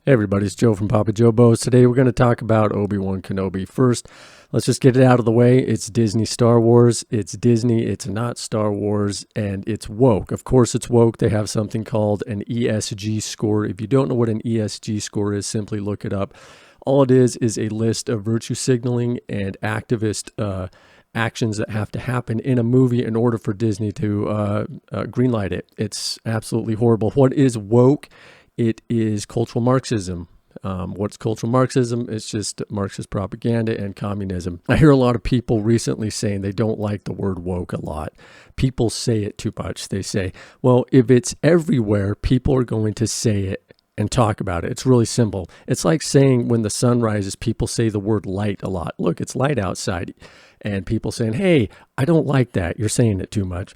Hey everybody, it's Joe from Papa Joe Bows. Today we're going to talk about Obi-Wan Kenobi. First, let's just get it out of the way. It's Disney Star Wars. It's Disney. It's not Star Wars. And it's woke. Of course it's woke. They have something called an ESG score. If you don't know what an ESG score is, simply look it up. All it is a list of virtue signaling and activist actions that have to happen in a movie in order for Disney to greenlight it. It's absolutely horrible. What is woke? It is cultural Marxism. What's cultural Marxism? It's just Marxist propaganda and communism. I hear a lot of people recently saying they don't like the word woke a lot. People say it too much. They say, well, if it's everywhere, people are going to say it and talk about it. It's really simple. It's like saying when the sun rises, people say the word light a lot. Look, it's light outside. And people saying, hey, I don't like that. You're saying it too much.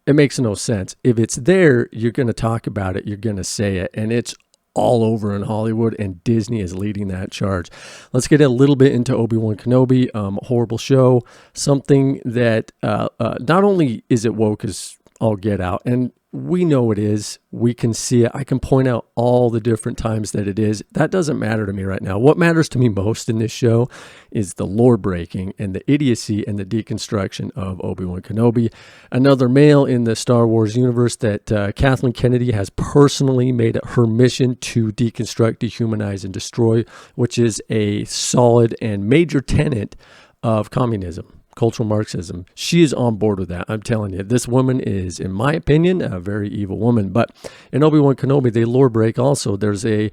It makes no sense. If it's there, you're going to talk about it. You're going to say it. And it's all over in Hollywood, and Disney is leading that charge. Let's get a little bit into Obi-Wan Kenobi. Horrible show. Something that not only is it woke as all get out, and we know it is. We can see it. I can point out all the different times that it is. That doesn't matter to me right now. What matters to me most in this show is the lore breaking and the idiocy and the deconstruction of Obi-Wan Kenobi. Another male in the Star Wars universe that Kathleen Kennedy has personally made it her mission to deconstruct, dehumanize, and destroy, which is a solid and major tenet of communism. Cultural Marxism. She is on board with that. I'm telling you, this woman is, in my opinion, a very evil woman. But in Obi-Wan Kenobi, they lore break also. There's a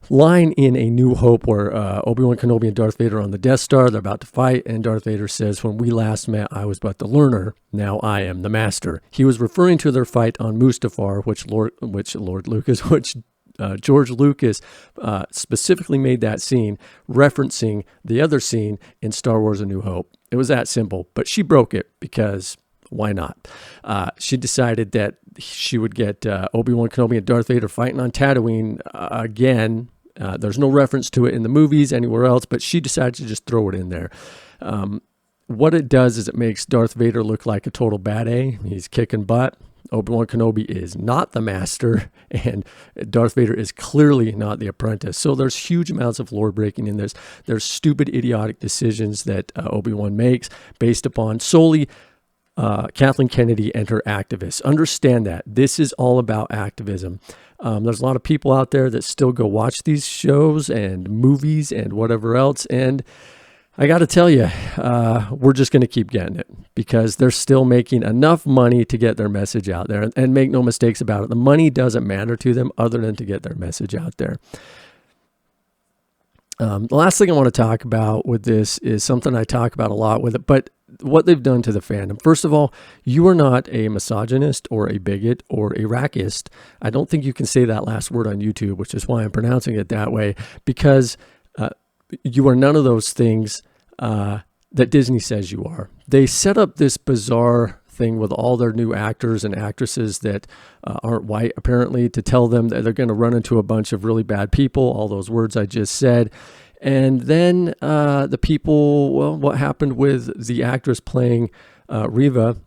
line in A New Hope where Obi-Wan Kenobi and Darth Vader are on the Death Star. They're about to fight, and Darth Vader says, when we last met, I was but the learner. Now I am the master. He was referring to their fight on Mustafar, which George Lucas specifically made that scene referencing the other scene in Star Wars A New Hope. It was that simple, but she broke it because why not? She decided that she would get Obi-Wan Kenobi and Darth Vader fighting on Tatooine again. There's no reference to it in the movies anywhere else, but she decided to just throw it in there. What it does is it makes Darth Vader look like a total bad A. He's kicking butt. Obi-Wan Kenobi is not the master, and Darth Vader is clearly not the apprentice. So there's huge amounts of lore breaking in this. There's stupid, idiotic decisions that Obi-Wan makes based upon solely Kathleen Kennedy and her activists. Understand that. This is all about activism. There's a lot of people out there that still go watch these shows and movies and whatever else, and I got to tell you, we're just going to keep getting it because they're still making enough money to get their message out there. And make no mistakes about it, the money doesn't matter to them other than to get their message out there. The last thing I want to talk about with this is something I talk about a lot with it, but what they've done to the fandom. First of all, you are not a misogynist or a bigot or a racist. I don't think you can say that last word on YouTube, which is why I'm pronouncing it that way, because you are none of those things that Disney says you are. They set up this bizarre thing with all their new actors and actresses that aren't white, apparently, to tell them that they're going to run into a bunch of really bad people, all those words I just said. And then the people, well, what happened with the actress playing Reva?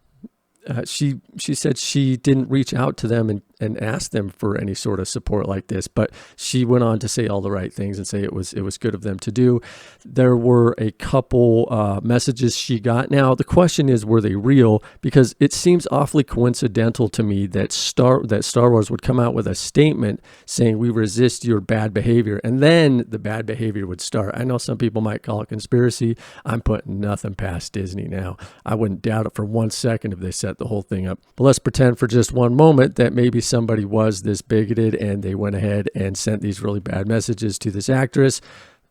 She said she didn't reach out to them and ask them for any sort of support like this, but she went on to say all the right things and say it was good of them to do. There were a couple messages she got. Now the question is, were they real? Because it seems awfully coincidental to me that Star Wars would come out with a statement saying we resist your bad behavior, and then the bad behavior would start. I know some people might call it conspiracy. I'm putting nothing past Disney now. I wouldn't doubt it for 1 second if they set the whole thing up. But let's pretend for just one moment that maybe somebody was this bigoted and they went ahead and sent these really bad messages to this actress.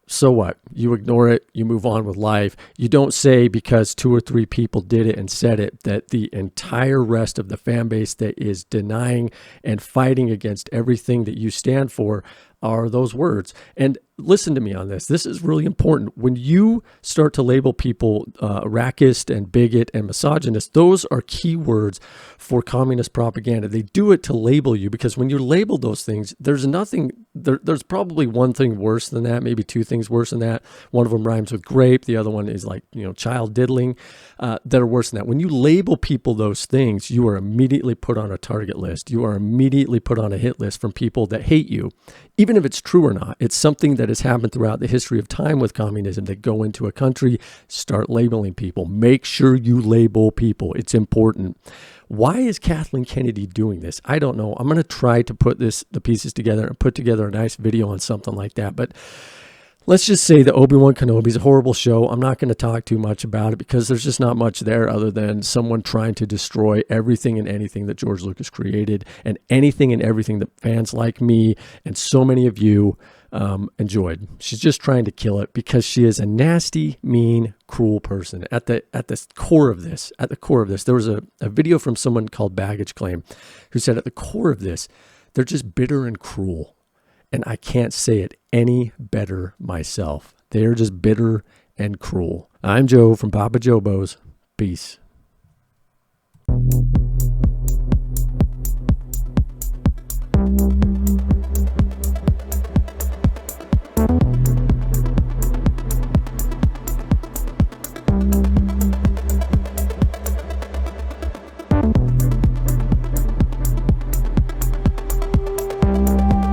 So what? You ignore it. You move on with life. You don't say because 2 or 3 people did it and said it that the entire rest of the fan base that is denying and fighting against everything that you stand for are those words. And listen to me on this. This is really important. When you start to label people racist and bigot and misogynist, those are key words for communist propaganda. They do it to label you because when you label those things, there's probably one thing worse than that, maybe 2 things worse than that. One of them rhymes with grape. The other one is like, child diddling, that are worse than that. When you label people those things, you are immediately put on a target list. You are immediately put on a hit list from people that hate you. Even even if it's true or not, it's something that has happened throughout the history of time with communism. They go into a country, start labeling people. Make sure you label people. It's important. Why is Kathleen Kennedy doing this? I don't know. I'm going to try to put the pieces together and put together a nice video on something like that. But let's just say that Obi-Wan Kenobi is a horrible show. I'm not going to talk too much about it because there's just not much there other than someone trying to destroy everything and anything that George Lucas created, and anything and everything that fans like me and so many of you enjoyed. She's just trying to kill it because she is a nasty, mean, cruel person. At the core of this, there was a video from someone called Baggage Claim who said at the core of this, they're just bitter and cruel. And I can't say it any better myself. They're just bitter and cruel. I'm Joe from Papa Jobo's. Peace.